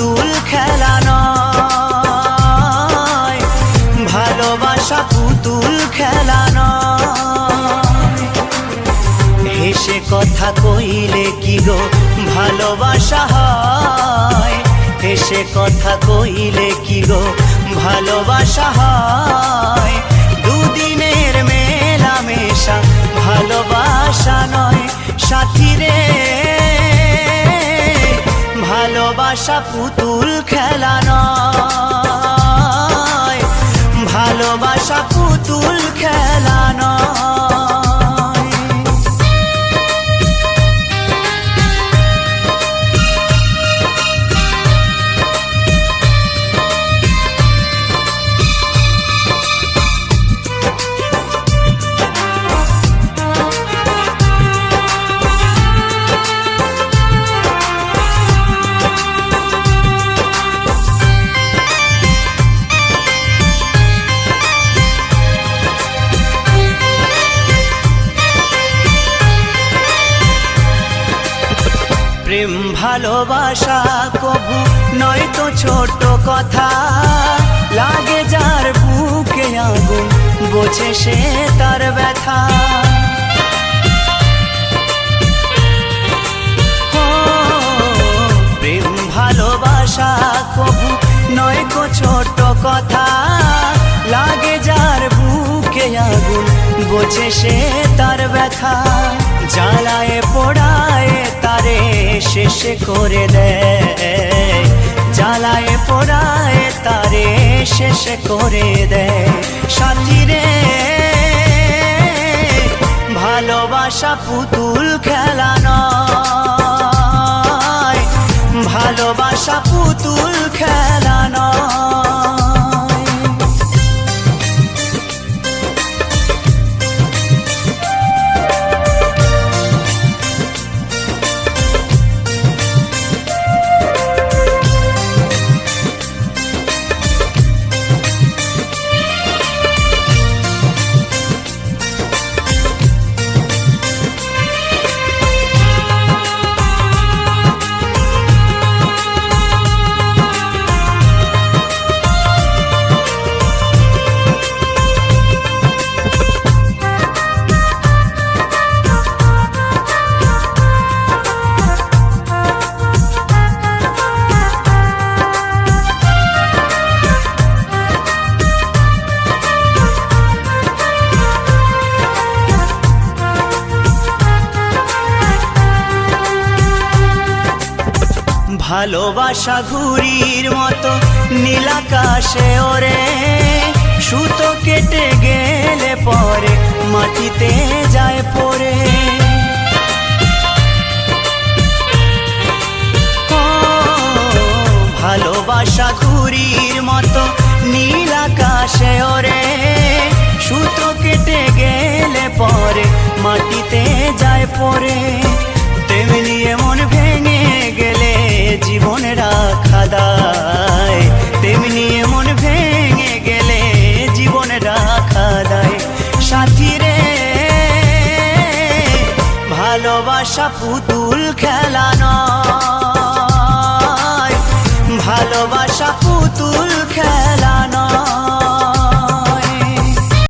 পুতুল খেলা নয়, ভালোবাসা পুতুল খেলা নয়। হেসে কথা কইলে কি গো ভালোবাসা হয়, হেসে কথা কইলে কি গো ভালোবাসা হয়। দুদিনের মেলামেশা ভালোবাসা নয় সাথী রে, ভালোবাসা পুতুল খেলা নয়, ভালোবাসা পুতুল খেলা নয়। প্রেম ভালোবাসা কবু নয় তো ছোট কথা, লাগে যার বুকে আগুন বোঝে সে তার ব্যথা। প্রেম ভালোবাসা কবু নয় তো ছোট কথা, লাগে যার বুকে আগুন বোঝে সে তার ব্যথা। জ্বালায় পোড়ায় তারে শেষ করে দেয়, জ্বালায় পোড়ায় তারে শেষ করে দেয় সাথী রে, ভালোবাসা পুতুল খেলা নয়, ভালোবাসা পুতুল খেলা নয়। ভালোবাসা ঘুড়ির মতো নীলাকাশে ওরে, সুতো কেটে গেলে পরে মাটিতে যায় পড়ে। ভালোবাসা ঘুড়ির মতো নীলাকাশে ওরে, সুতো কেটে গেলে পরে মাটিতে যায় পড়ে। তেমনি মন ভেঙে গেলে জীবন রাখা দায়, তেমনি মন ভেঙে গেলে জীবন রাখা দায় সাথী রে, ভালোবাসা পুতুল খেলা নয়, ভালোবাসা পুতুল খেলা।